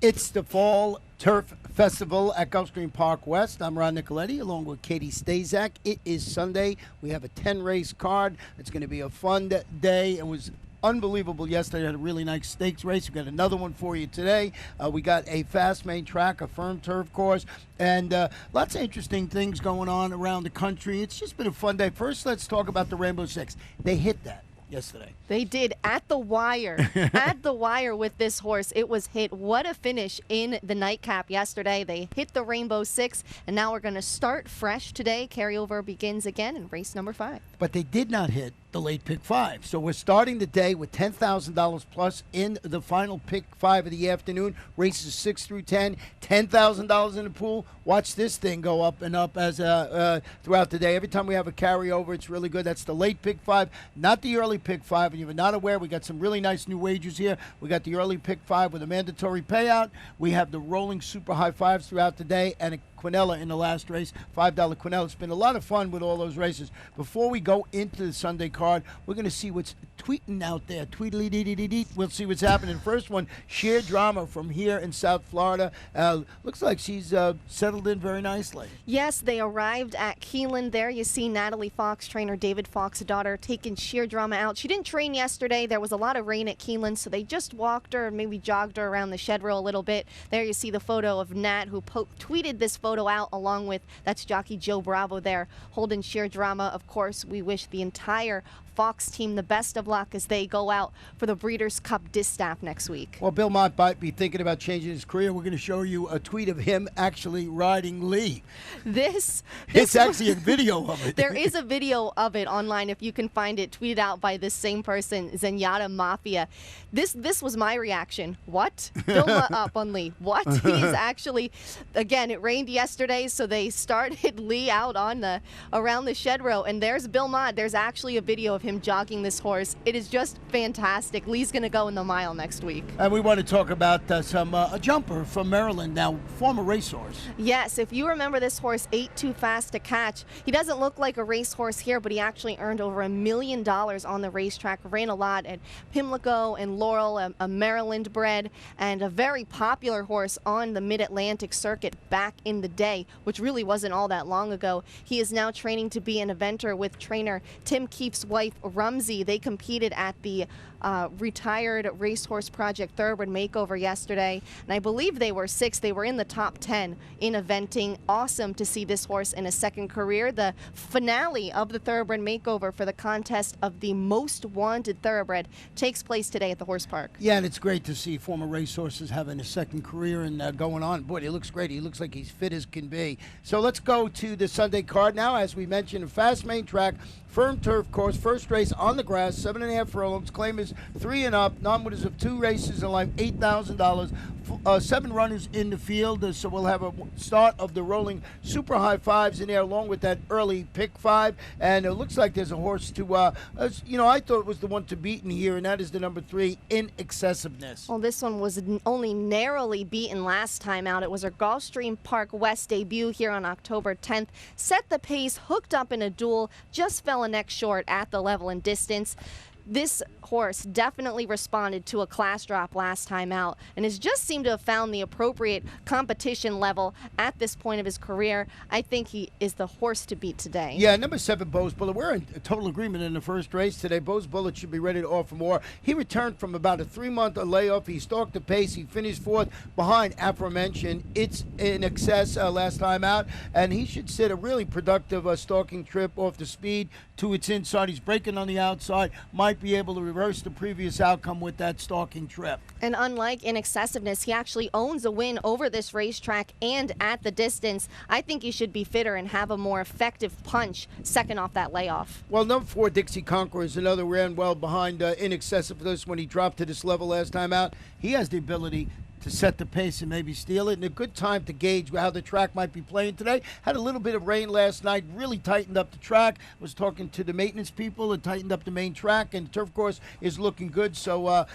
It's the Fall Turf Festival at Gulfstream Park West. I'm Ron Nicoletti along with Katie Stazak. It is Sunday. We have a 10-race card. It's going to be a fun day. It was unbelievable yesterday. I had a really nice stakes race. We got another one for you today. We got a fast main track, a firm turf course, and lots of interesting things going on around the country. It's just been a fun day. First, let's talk about the Rainbow Six. They hit that yesterday. They did at the wire. At the wire with this horse. It was hit. What a finish in the nightcap yesterday. They hit the Rainbow Six, and now we're going to start fresh today. Carryover begins again in race number 5. But they did not hit the late pick 5. So we're starting the day with $10,000 plus in the final pick 5 of the afternoon. Races 6 through 10, $10,000 in the pool. Watch this thing go up and up as throughout the day. Every time we have a carryover, it's really good. That's the late pick 5, not the early pick 5. And if you're not aware, we got some really nice new wagers here. We got the early pick 5 with a mandatory payout. We have the rolling super high fives throughout the day and a Quinella in the last race, $5 Quinella. It's been a lot of fun with all those races. Before we go into the Sunday card, we're going to see what's tweeting out there. Tweedly-dee-dee-dee-dee. We'll see what's happening. First one, Sheer Drama from here in South Florida. Looks like she's settled in very nicely. Yes, they arrived at Keeneland. There you see Natalie Fox, trainer David Fox's daughter, taking Sheer Drama out. She didn't train yesterday. There was a lot of rain at Keeneland, so they just walked her and maybe jogged her around the shed row a little bit. There you see the photo of Nat, who tweeted this photo out along with, that's jockey Joe Bravo there, holding Sheer Drama. Of course, we wish the entire Fox team the best of luck as they go out for the Breeders' Cup Distaff next week. Well, Bill Mott might be thinking about changing his career. We're going to show you a tweet of him actually riding Lee. It's actually a video of it. There is a video of it online if you can find it, tweeted out by this same person, Zenyatta Mafia. This was my reaction. What? Bill Mott up on Lee. What? He is actually, again, it rained yesterday, so they started Lee out on around the shed row, and there's Bill Mott. There's actually a video of him jogging this horse. It is just fantastic. Lee's going to go in the mile next week. And we want to talk about a jumper from Maryland now, former racehorse. Yes, if you remember this horse, 8 Too Fast to Catch. He doesn't look like a racehorse here, but he actually earned over $1 million on the racetrack. Ran a lot at Pimlico and Laurel, a Maryland bred, and a very popular horse on the Mid-Atlantic circuit back in the day, which really wasn't all that long ago. He is now training to be an eventer with trainer Tim Keefe's wife, Rumsey. They competed at the retired Racehorse Project Thoroughbred Makeover yesterday, and I believe they were 6th. They were in the top 10 in eventing. Awesome to see this horse in a second career. The finale of the Thoroughbred Makeover for the contest of the most wanted thoroughbred takes place today at the horse park. Yeah, and it's great to see former racehorses having a second career and going on. Boy, he looks great. He looks like he's fit as can be. So let's go to the Sunday card now. As we mentioned, a fast main track, firm turf course, first race on the grass, 7.5 furlongs. Claim is 3 and up. Non-winners of 2 races in life, $8,000. 7 runners in the field, so we'll have a start of the rolling super high fives in there along with that early pick 5. And it looks like there's a horse to, I thought it was the one to beat in here, and that is the number 3, In Excessiveness. Well, this one was only narrowly beaten last time out. It was her Gulfstream Park West debut here on October 10th. Set the pace, hooked up in a duel, just fell a neck short at the level and distance. This horse definitely responded to a class drop last time out and has just seemed to have found the appropriate competition level at this point of his career. I think he is the horse to beat today. Yeah, number 7, Bo's Bullet. We're in total agreement in the first race today. Bo's Bullet should be ready to offer more. He returned from about a 3-month layoff. He stalked the pace. He finished 4th behind aforementioned It's In Excess last time out, and he should sit a really productive stalking trip off the speed to its inside. He's breaking on the outside. Might be able to reverse the previous outcome with that stalking trip. And unlike In Excessiveness, he actually owns a win over this racetrack and at the distance. I think he should be fitter and have a more effective punch second off that layoff. Well, number 4, Dixie Conqueror is another ran well behind In Excessiveness when he dropped to this level last time out. He has the ability to set the pace and maybe steal it, and a good time to gauge how the track might be playing today. Had a little bit of rain last night, really tightened up the track. Was talking to the maintenance people and tightened up the main track, and the turf course is looking good. So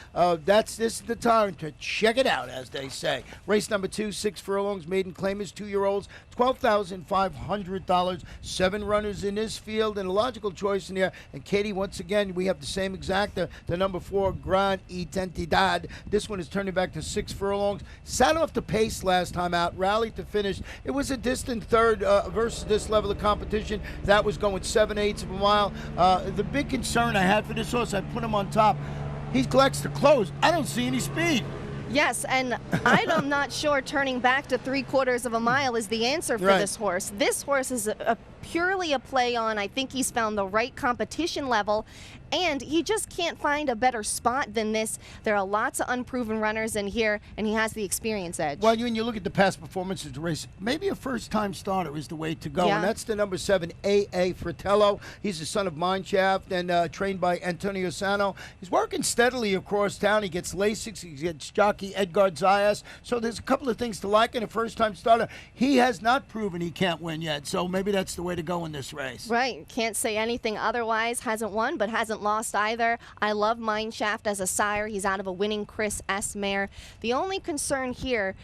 this is the time to check it out, as they say. Race number 2, 6 furlongs, maiden claimers, 2-year-olds, $12,500. 7 runners in this field, and a logical choice in there. And Katie, once again, we have the same exacta, the number 4, Gran Identidad. This one is turning back to 6 furlongs. furlongs. Sat off the pace last time out, rallied to finish. It was a distant third versus this level of competition. That was going 7/8 of a mile. The big concern I had for this horse, I put him on top. He collects the close. I don't see any speed. Yes, and I'm not sure turning back to 3/4 of a mile is the answer for this horse. This horse is purely a play on, I think he's found the right competition level, and he just can't find a better spot than this. There are lots of unproven runners in here, and he has the experience edge. Well, when you look at the past performances of the race, maybe a first-time starter is the way to go, and that's the number 7, A.A. Fratello. He's the son of Mineshaft and trained by Antonio Sano. He's working steadily across town. He gets Lasix, he gets jockey Edgar Zayas, so there's a couple of things to like in a first-time starter. He has not proven he can't win yet, so maybe that's the way to go in this race. Right, can't say anything otherwise. Hasn't won, but hasn't lost either. I love Mineshaft as a sire. He's out of a winning Chris S. mare. The only concern here,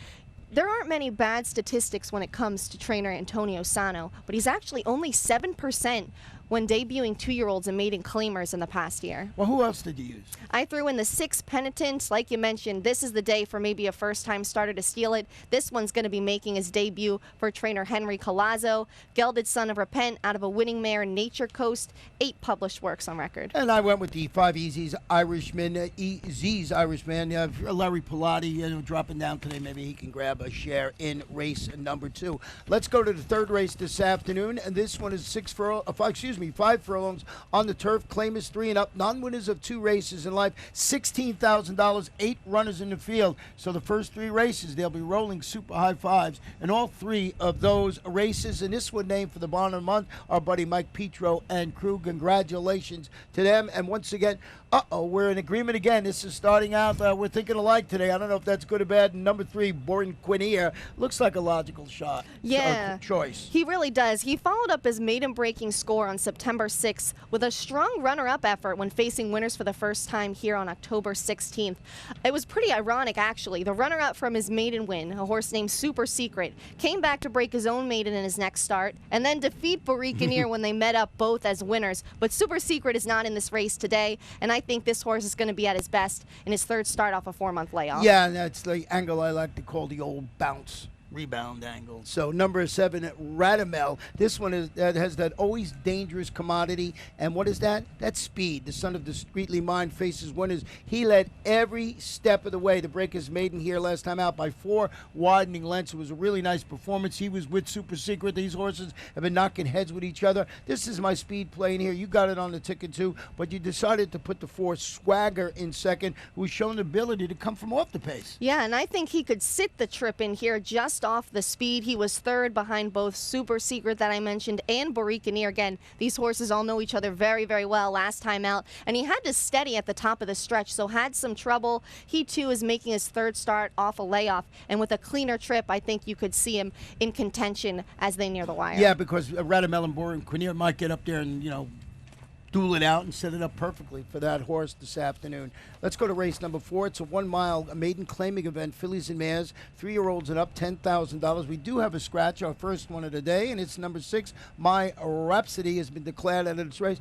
there aren't many bad statistics when it comes to trainer Antonio Sano, but he's actually only 7% when debuting 2-year-olds and maiden claimers in the past year. Well, who else did you use? I threw in the 6 Penitent. Like you mentioned, this is the day for maybe a first-time starter to steal it. This one's going to be making his debut for trainer Henry Colazzo. Gelded Son of Repent out of a winning mare, Nature Coast, 8 published works on record. And I went with the 5 Easy's Irishman, Z's Irishman. Larry Pilati, dropping down today. Maybe he can grab a share in race number 2. Let's go to the third race this afternoon, and this one is 5 furlongs on the turf. Claimers 3 and up. Non-winners of 2 races in life. $16,000. 8 runners in the field. So the first 3 races, they'll be rolling super high fives in all 3 of those races. And this one named for the Barn of the Month, our buddy Mike Petro and crew. Congratulations to them. And once again, we're in agreement again. This is starting out. We're thinking alike today. I don't know if that's good or bad. And number 3, Born Quinier, looks like a logical shot. Choice. He really does. He followed up his maiden-breaking score on September 6th with a strong runner-up effort when facing winners for the first time here on October 16th. It was pretty ironic, actually. The runner-up from his maiden win, a horse named Super Secret, came back to break his own maiden in his next start and then defeat Born when they met up both as winners. But Super Secret is not in this race today, and I think this horse is going to be at his best in his 3rd start off a 4-month layoff. Yeah, and that's the angle I like to call the old bounce. Rebound angle. So number 7, Radamel. This one has that always dangerous commodity. And what is that? That's speed. The son of Discreetly Mind faces winners. He led every step of the way to break his maiden here last time out by 4 widening lengths. It was a really nice performance. He was with Super Secret. These horses have been knocking heads with each other. This is my speed play in here. You got it on the ticket too, but you decided to put the 4 Swagger in second, who's shown the ability to come from off the pace. Yeah, and I think he could sit the trip in here just off the speed. He was 3rd behind both Super Secret that I mentioned and Born. Again, these horses all know each other very, very well last time out, and he had to steady at the top of the stretch, so had some trouble. He too is making his 3rd start off a layoff, and with a cleaner trip, I think you could see him in contention as they near the wire. Yeah, because Radamel and Born might get up there and, duel it out and set it up perfectly for that horse this afternoon. Let's go to race number 4. It's a 1-mile maiden claiming event, fillies and mares, 3-year-olds and up, $10,000. We do have a scratch, our first one of the day, and it's number 6, My Rhapsody, has been declared out of this race.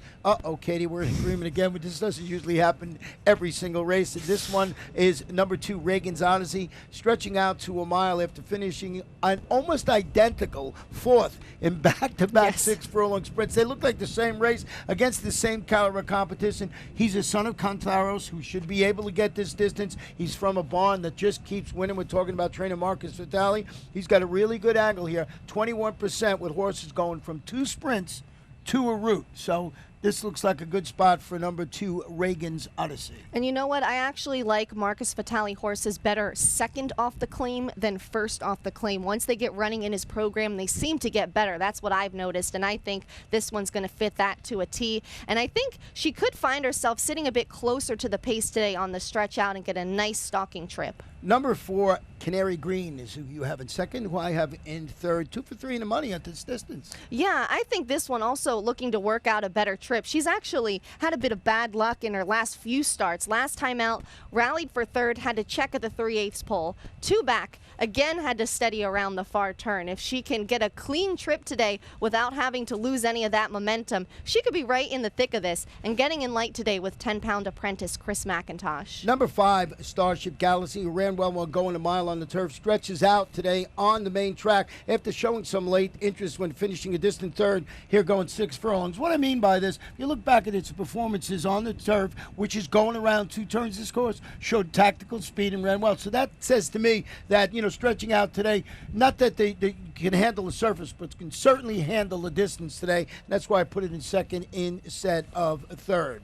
Katie, we're in agreement again, but this doesn't usually happen every single race. This one is number 2, Reagan's Odyssey, stretching out to a mile after finishing an almost identical 4th in back-to-back 6-furlong sprints. They look like the same race against the same caliber competition. He's a son of Cantaros, who should be able to get this distance. He's from a barn that just keeps winning. We're talking about trainer Marcus Vitale. He's got a really good angle here, 21%, with horses going from 2 sprints to a route. So this looks like a good spot for number 2, Reagan's Odyssey. And you know what? I actually like Marcus Vitale horses better 2nd off the claim than 1st off the claim. Once they get running in his program, they seem to get better. That's what I've noticed, and I think this one's going to fit that to a T. And I think she could find herself sitting a bit closer to the pace today on the stretch out and get a nice stalking trip. Number 4, Canary Green is who you have in second, who I have in third. 2 for 3 in the money at this distance. Yeah, I think this one also looking to work out a better trip. She's actually had a bit of bad luck in her last few starts. Last time out, rallied for third, had to check at the 3/8 pole. 2 back, again had to steady around the far turn. If she can get a clean trip today without having to lose any of that momentum, she could be right in the thick of this and getting in light today with 10-pound apprentice Chris McIntosh. Number 5, Starship Galaxy, who ran well while going a mile on the turf, stretches out today on the main track after showing some late interest when finishing a distant third, here going 6 furlongs. What I mean by this, if you look back at its performances on the turf, which is going around 2 turns this course, showed tactical speed and ran well. So that says to me that, stretching out today, not that they can handle the surface, but can certainly handle the distance today. That's why I put it in second instead of third.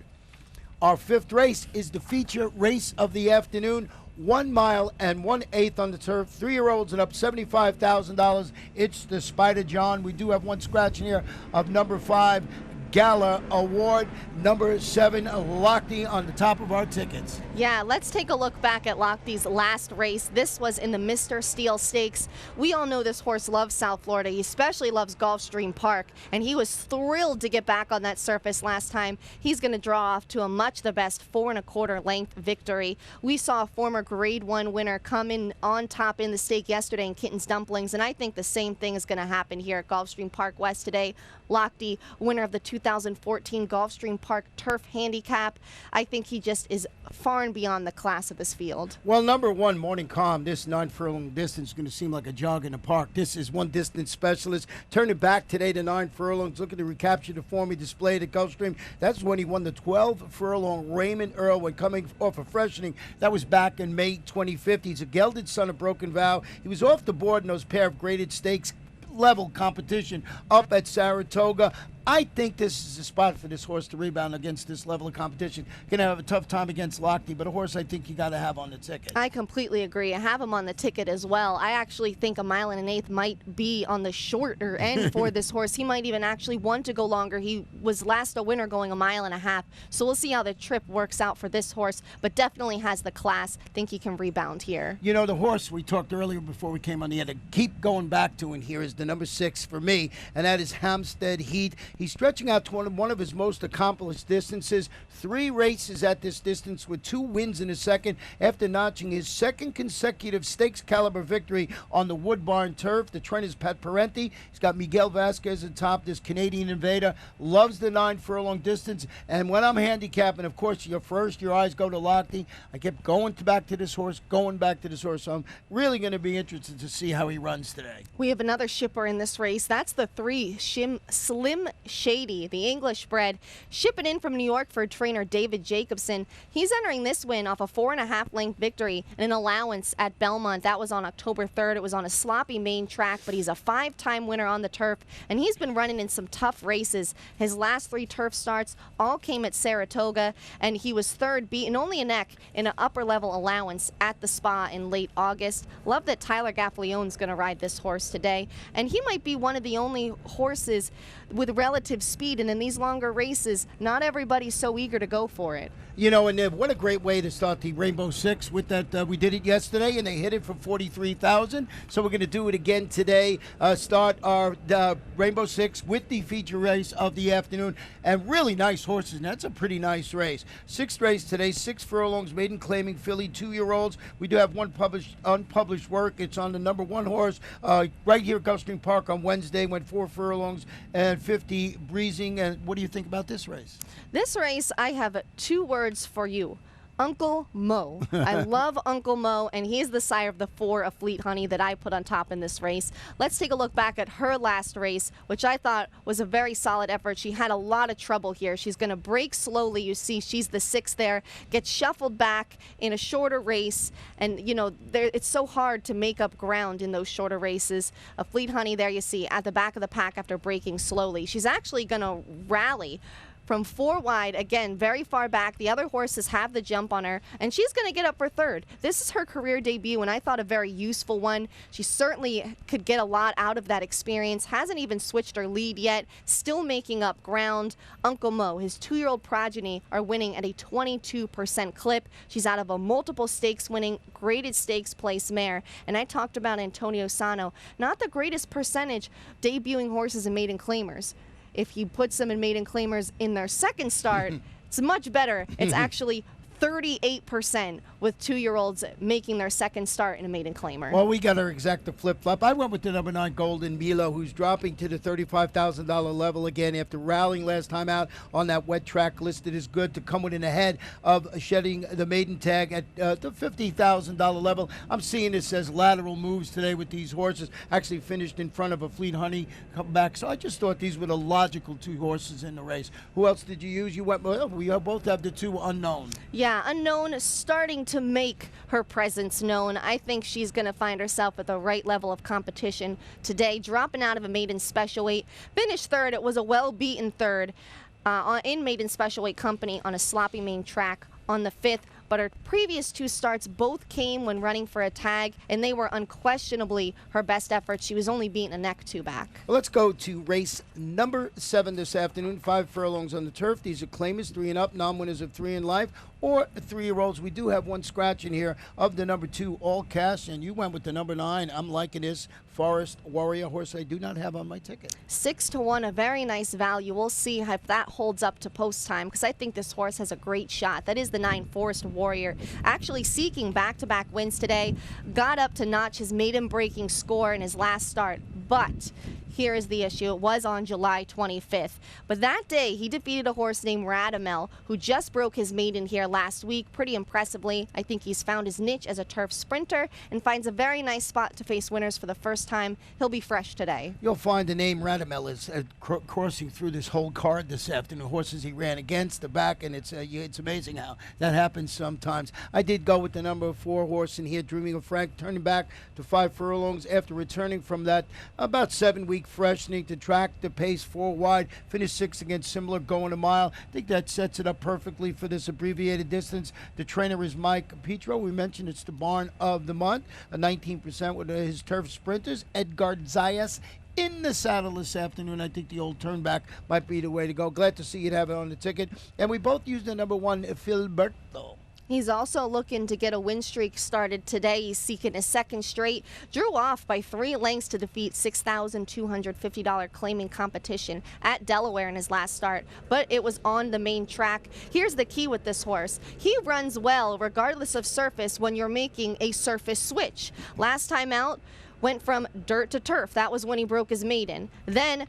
Our 5th race is the feature race of the afternoon. 1 mile and 1/8 on the turf, 3-year-olds and up, $75,000. It's the Spider John. We do have one scratch in here of number 5, Gala Award. Number 7, Lochte on the top of our tickets. Yeah, let's take a look back at Lochte's last race. This was in the Mr. Steele Stakes. We all know this horse loves South Florida. He especially loves Gulfstream Park, and he was thrilled to get back on that surface last time. He's going to draw off to a much the best 4 1/4 length victory. We saw a former Grade 1 winner come in on top in the stake yesterday in Kitten's Dumplings, and I think the same thing is going to happen here at Gulfstream Park West today. Lochte, winner of the 2014 Gulfstream Park Turf Handicap. I think he just is far and beyond the class of this field. Well, number 1, Morning Calm. This 9 furlong distance is going to seem like a jog in the park. This is one distance specialist. Turning back today to 9 furlongs, looking to recapture the form he displayed at Gulfstream. That's when he won the 12 furlong Raymond Earl when coming off a freshening. That was back in May 2015. He's a gelded son of Broken Vow. He was off the board in those pair of graded stakes level competition up at Saratoga. I think this is a spot for this horse to rebound against this level of competition. Going to have a tough time against Lochte, but a horse I think you got to have on the ticket. I completely agree. I have him on the ticket as well. I actually think 1 1/8 might be on the shorter end for this horse. He might even actually want to go longer. He was last a winner going 1.5 miles. So we'll see how the trip works out for this horse, but definitely has the class. Think he can rebound here. The horse we talked earlier before we came on the air to keep going back to in here is the number 6 for me, and that is Hampstead Heat. He's stretching out to one of his most accomplished distances. 3 races at this distance with 2 wins in a second after notching his 2nd consecutive stakes caliber victory on the Wood Barn turf. The trend is Pat Parenti. He's got Miguel Vasquez atop. This Canadian invader loves the 9 furlong distance. And when I'm handicapping, of course, your eyes go to Lochte. I kept going back to this horse. So I'm really going to be interested to see how he runs today. We have another shipper in this race. That's the 3, Slim Shady, the English bred, shipping in from New York for trainer David Jacobson. He's entering this win off a 4.5 length victory and an allowance at Belmont. That was on October 3rd. It was on a sloppy main track, but he's a 5-time winner on the turf, and he's been running in some tough races. His last 3 turf starts all came at Saratoga, and he was 3rd, beaten only a neck in an upper-level allowance at the Spa in late August. Love that Tyler Gaffalione's going to ride this horse today, and he might be one of the only horses with relative speed, and in these longer races, not everybody's so eager to go for it. And what a great way to start the Rainbow Six with that. We did it yesterday, and they hit it for $43,000. So we're going to do it again today. Start our Rainbow Six with the feature race of the afternoon, and really nice horses. And that's a pretty nice race. 6th race today, 6 furlongs, maiden claiming filly, 2-year-olds. We do have one unpublished work. It's on the number 1 horse right here at Gulfstream Park on Wednesday. Went 4 furlongs and 50 breezing. And what do you think about this race? This race, I have 2 words for you. Uncle Mo. I love Uncle Mo, and he's the sire of the 4 of Fleet Honey that I put on top in this race. Let's take a look back at her last race, which I thought was a very solid effort. She had a lot of trouble here. She's going to break slowly. You see she's the 6th there, gets shuffled back in a shorter race, and it's so hard to make up ground in those shorter races. A Fleet Honey there you see at the back of the pack after breaking slowly. She's actually going to rally from 4 wide. Again, very far back. The other horses have the jump on her, and she's going to get up for third. This is her career debut, and I thought a very useful one. She certainly could get a lot out of that experience. Hasn't even switched her lead yet. Still making up ground. Uncle Mo, his 2-year-old progeny, are winning at a 22% clip. She's out of a multiple stakes winning graded stakes place mare. And I talked about Antonio Sano. Not the greatest percentage debuting horses in maiden claimers. If he puts them in maiden claimers in their second start, it's much better. It's actually 38% with 2-year-olds making their second start in a maiden claimer. Well, we got our exacta flip-flop. I went with the number 9 Golden Milo, who's dropping to the $35,000 level again after rallying last time out on that wet track, listed as good to come within ahead of shedding the maiden tag at the $50,000 level. I'm seeing this as lateral moves today with these horses. Actually finished in front of a Fleet Honey come back. So I just thought these were the logical 2 horses in the race. Who else did you use? You went, well, we both have the 2 unknown. Yeah, unknown starting to make her presence known. I think she's going to find herself at the right level of competition today, dropping out of a maiden special weight. Finished third. It was a well-beaten third in maiden special weight company on a sloppy main track on the 5th. But her previous 2 starts both came when running for a tag, and they were unquestionably her best efforts. She was only beaten a neck 2 back. Well, let's go to race number 7 this afternoon. 5 furlongs on the turf. These are claimers, 3 and up, non-winners of 3 in life, or 3-year-olds. We do have one scratch in here of the number 2, All Cash, and you went with the number 9. I'm liking this Forest Warrior horse I do not have on my ticket. 6-1, a very nice value. We'll see if that holds up to post time, because I think this horse has a great shot. That is the 9 Forest Warrior, actually seeking back-to-back wins today. Got up to notch his maiden breaking score in his last start, but here is the issue. It was on July 25th. But that day, he defeated a horse named Radamel, who just broke his maiden here last week pretty impressively. I think he's found his niche as a turf sprinter and finds a very nice spot to face winners for the first time. He'll be fresh today. You'll find the name Radamel is coursing through this whole card this afternoon. Horses he ran against, the back, and it's amazing how that happens sometimes. I did go with the number 4 horse in here, Dreaming of Frank, turning back to 5 furlongs after returning from that about 7-week freshening to track the pace 4 wide, finished 6 against Similar, going a mile. I think that sets it up perfectly for this abbreviated distance. The trainer is Mike Petro. We mentioned it's the barn of the month, a 19% with his turf sprinters. Edgar Zayas in the saddle this afternoon. I think the old turnback might be the way to go. Glad to see you have it on the ticket. And we both used the number 1, Filberto. He's also looking to get a win streak started today. He's seeking a second straight. Drew off by 3 lengths to defeat $6,250 claiming competition at Delaware in his last start, but it was on the main track. Here's the key with this horse. He runs well regardless of surface when you're making a surface switch. Last time out, went from dirt to turf. That was when he broke his maiden. Then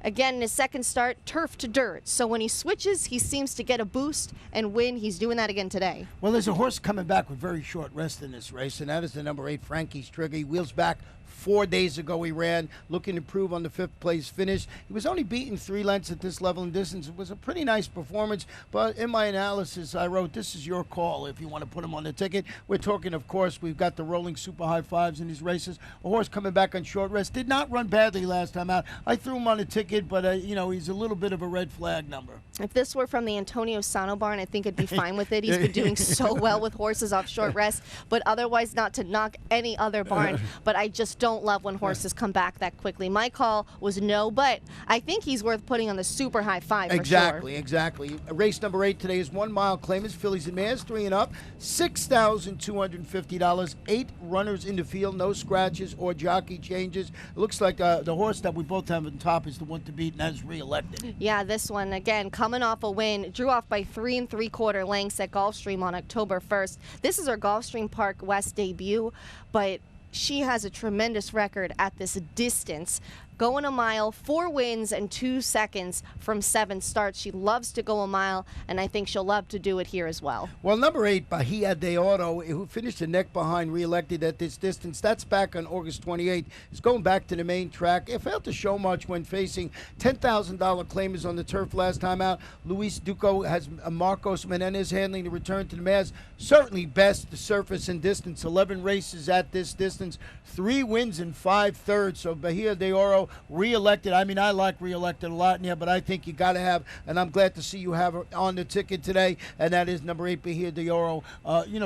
again, in his second start, turf to dirt. So when he switches, he seems to get a boost and win. He's doing that again today. Well, there's a horse coming back with very short rest in this race, and that is the number 8, Frankie's Trigger. He wheels back 4 days ago he ran, looking to improve on the 5th place finish. He was only beaten 3 lengths at this level and distance. It was a pretty nice performance, but in my analysis, I wrote, this is your call if you want to put him on the ticket. We're talking, of course, we've got the rolling super high 5s in these races. A horse coming back on short rest. Did not run badly last time out. I threw him on the ticket, but, he's a little bit of a red flag number. If this were from the Antonio Sano barn, I think I'd be fine with it. He's been doing so well with horses off short rest, but otherwise not to knock any other barn. But I just don't love when horses come back that quickly. My call was no, but I think he's worth putting on the super high 5 for sure. Exactly. Race number 8 today is 1 mile claimers, fillies and mares, 3 and up, $6,250. 8 runners in the field, no scratches or jockey changes. It looks like the horse that we both have on top is the one to beat, and that is reelected. Yeah, this one, again, coming off a win, drew off by 3 3/4 lengths at Gulfstream on October 1st. This is her Gulfstream Park West debut, but she has a tremendous record at this distance. Going a mile, 4 wins and 2 seconds from 7 starts. She loves to go a mile, and I think she'll love to do it here as well. Well, number 8, Bahia de Oro, who finished a neck behind, reelected at this distance. That's back on August 28th. Is going back to the main track. It failed to show much when facing $10,000 claimers on the turf last time out. Luis Duco has Marcos Menendez handling the return to the mares. Certainly best the surface and distance. 11 races at this distance. 3 wins and 5 thirds. So Bahia de Oro Dorado, Reelected. I mean, I like Reelected a lot in here, but I think you got to have, and I'm glad to see you have her on the ticket today, and that is number 8, Bahia de Oro.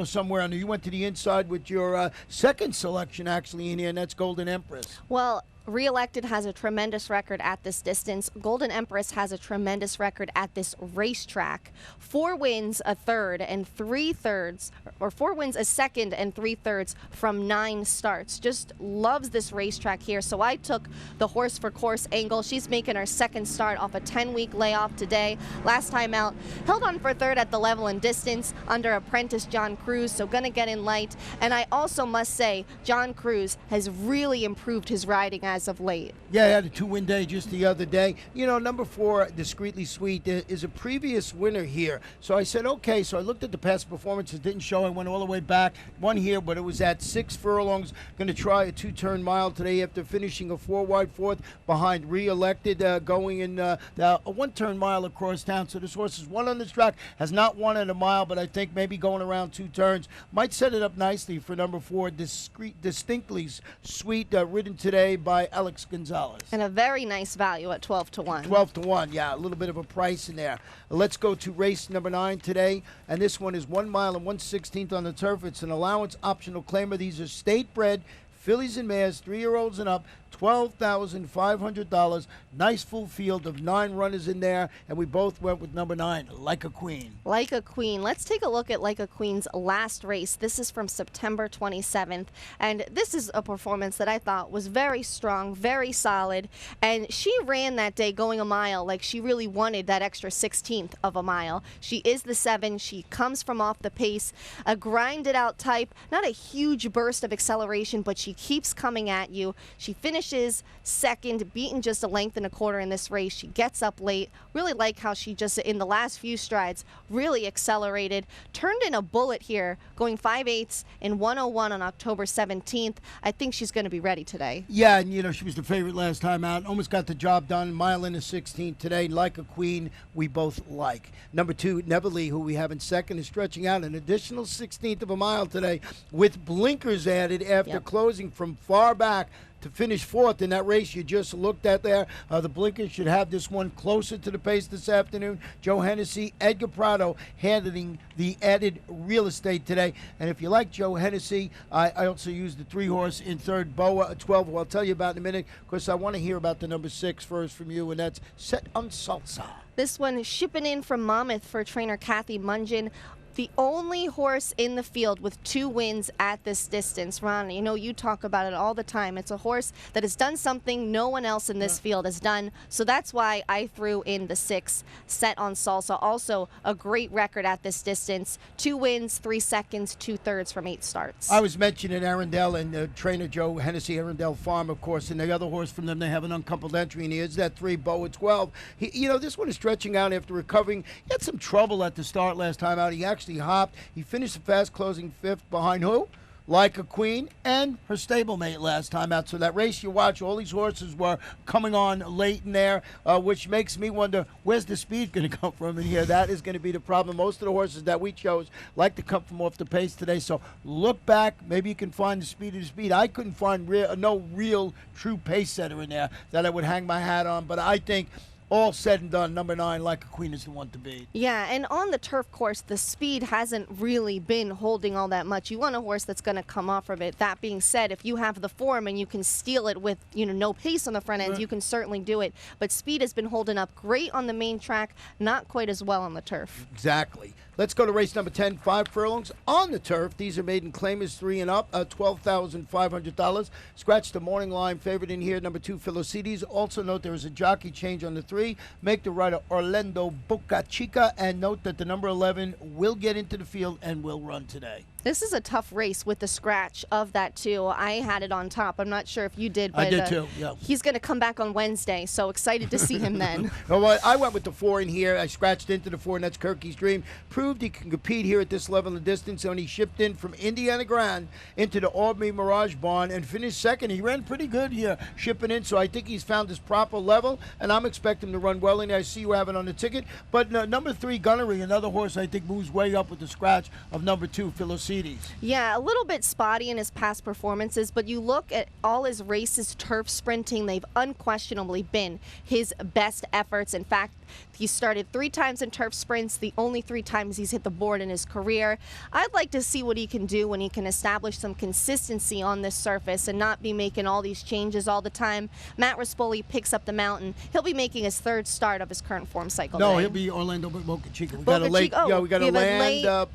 Somewhere on there. You went to the inside with your second selection, actually, in here, and that's Golden Empress. Well, Reelected has a tremendous record at this distance. Golden Empress has a tremendous record at this racetrack. 4 wins, a third, and 3/3, or 4 wins, a second, and 3/3 from 9 starts. Just loves this racetrack here. So I took the horse for course angle. She's making her second start off a 10-week layoff today. Last time out, held on for third at the level and distance under apprentice John Cruz, so gonna get in light. And I also must say, John Cruz has really improved his riding as of late. Yeah, he had a 2-win day just the other day. Number 4, Discreetly Sweet, is a previous winner here. So I said, okay. So I looked at the past performances, didn't show. I went all the way back. Won here, but it was at 6 furlongs. Going to try a 2-turn mile today after finishing a 4-wide fourth behind Reelected, going in a 1-turn mile across town. So this horse has won on this track, has not won at a mile, but I think maybe going around 2 turns might set it up nicely for number 4, Distinctly Sweet, ridden today by Alex Gonzalez. And a very nice value at 12-1. 12-1, yeah, a little bit of a price in there. Let's go to race number 9 today, and this one is 1 mile and 1/16 on the turf. It's an allowance optional claimer. These are state bred fillies and mares, 3-year-olds and up, $12,500. Nice full field of 9 runners in there, and we both went with number 9, Like a Queen. Like a Queen. Let's take a look at Like a Queen's last race. This is from September 27th, and this is a performance that I thought was very strong, very solid, and she ran that day going a mile like she really wanted that extra 16th of a mile. She is the 7. She comes from off the pace, a grinded out type, not a huge burst of acceleration, but she keeps coming at you. She finishes second, beaten just a length and a quarter in this race. She gets up late. Really like how she just, in the last few strides, really accelerated. Turned in a bullet here, going 5/8 in 101 on October 17th. I think she's going to be ready today. Yeah, and she was the favorite last time out. Almost got the job done. Mile in the 16th today. Like a Queen, we both like. Number 2, Neverly, who we have in second, is stretching out an additional 16th of a mile today with blinkers added after closing from far back to finish 4th in that race you just looked at there. The blinkers should have this one closer to the pace this afternoon. Joe Hennessy, Edgar Prado handling the added real estate today. And if you like Joe Hennessy, I also used the 3-horse in third, Boa, 12, who I'll tell you about in a minute, because I want to hear about the number 6 first from you, and that's Set on Salsa. This one shipping in from Monmouth for trainer Kathy Mungin. The only horse in the field with 2 wins at this distance. Ron, you talk about it all the time. It's a horse that has done something no one else in this field has done. So that's why I threw in the 6, Set on Salsa. Also a great record at this distance. 2 wins, 3 seconds, 2/3 from 8 starts. I was mentioning Arundel and trainer Joe Hennessy, Arundel Farm, of course, and the other horse from them, they have an uncoupled entry, and here's that 3, Boa 12. This one is stretching out after recovering. He had some trouble at the start last time out. He actually hopped. He finished the fast, closing 5th behind who? Like a Queen and her stablemate last time out. So that race you watch, all these horses were coming on late in there, which makes me wonder, where's the speed going to come from in here? That is going to be the problem. Most of the horses that we chose like to come from off the pace today. So look back. Maybe you can find the speed of the speed. I couldn't find no real true pace setter in there that I would hang my hat on. But I think all said and done, number 9, Like a Queen, is the one to beat. Yeah, and on the turf course, the speed hasn't really been holding all that much. You want a horse that's going to come off of it. That being said, if you have the form and you can steal it with, no pace on the front end, you can certainly do it. But speed has been holding up great on the main track, not quite as well on the turf. Exactly. Let's go to race number 10, 5 furlongs on the turf. These are maiden claimers, 3 and up, $12,500. Scratch the morning line favorite in here, number 2, Philocides. Also note there is a jockey change on the 3. Make the rider Orlando Boca Chica, and note that the number 11 will get into the field and will run today. This is a tough race with the scratch of that, too. I had it on top. I'm not sure if you did, but I did too, yeah. He's going to come back on Wednesday, so excited to see him then. Well, I went with the 4 in here. I scratched into the 4, and that's Kirky's Dream. Proved he can compete here at this level of distance, and he shipped in from Indiana Grand into the Albany Mirage Barn and finished second. He ran pretty good here, shipping in, so I think he's found his proper level, and I'm expecting him to run well in there. I see you have it on the ticket. But number 3, Gunnery, another horse I think moves way up with the scratch of number 2, Philocides. Mercedes. Yeah, a little bit spotty in his past performances, but you look at all his races turf sprinting, they've unquestionably been his best efforts. In fact, he started 3 times in turf sprints, the only 3 times he's hit the board in his career. I'd like to see what he can do when he can establish some consistency on this surface and not be making all these changes all the time. Matt Rispoli picks up the mountain. He'll be making his 3rd start of his current form cycle. No, today. he'll be Orlando Boca Chica. We Boca got a late. Chica. Oh, yeah, we got we to have a land.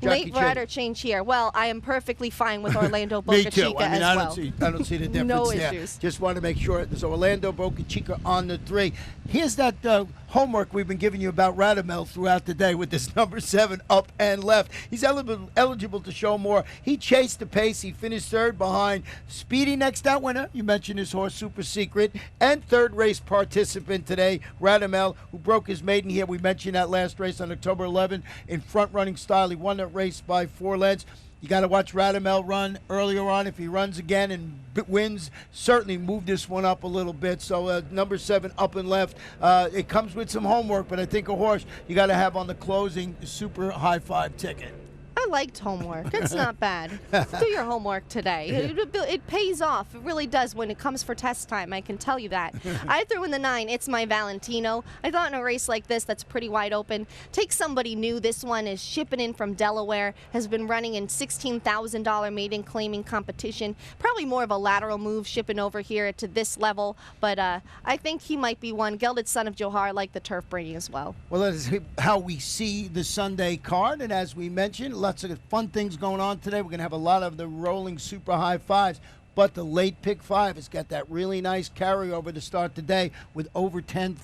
Late rider change here. Well, I am perfectly fine with Orlando Me Boca too. Chica I mean, as I well. don't see the difference No there. issues. Just want to make sure there's Orlando Boca Chica on the 3. Here's that homework we've been giving you about Radamel throughout the day with this number 7 up and left. He's eligible to show more. He chased the pace. He finished 3rd behind Speedy Next Out winner. You mentioned his horse Super Secret, and 3rd race participant today, Radamel, who broke his maiden here. We mentioned that last race on October 11 in front-running style. He won that race by 4 lengths. You got to watch Radamel run earlier on. If he runs again and wins, certainly move this one up a little bit. So number 7 up and left. It comes with some homework, but I think a horse you got to have on the closing super high 5 ticket. I liked homework. It's not bad. Do your homework today. It pays off. It really does when it comes for test time. I can tell you that. I threw in the 9. It's my Valentino. I thought in a race like this that's pretty wide open, take somebody new. This one is shipping in from Delaware, has been running in $16,000 maiden claiming competition. Probably more of a lateral move shipping over here to this level, but I think he might be one. Gelded son of Johar, like the turf brainy as well. Well, that is how we see the Sunday card, and as we mentioned, lots of fun things going on today. We're going to have a lot of the rolling super high 5s, but the late pick 5 has got that really nice carryover to start the day with over 10,000.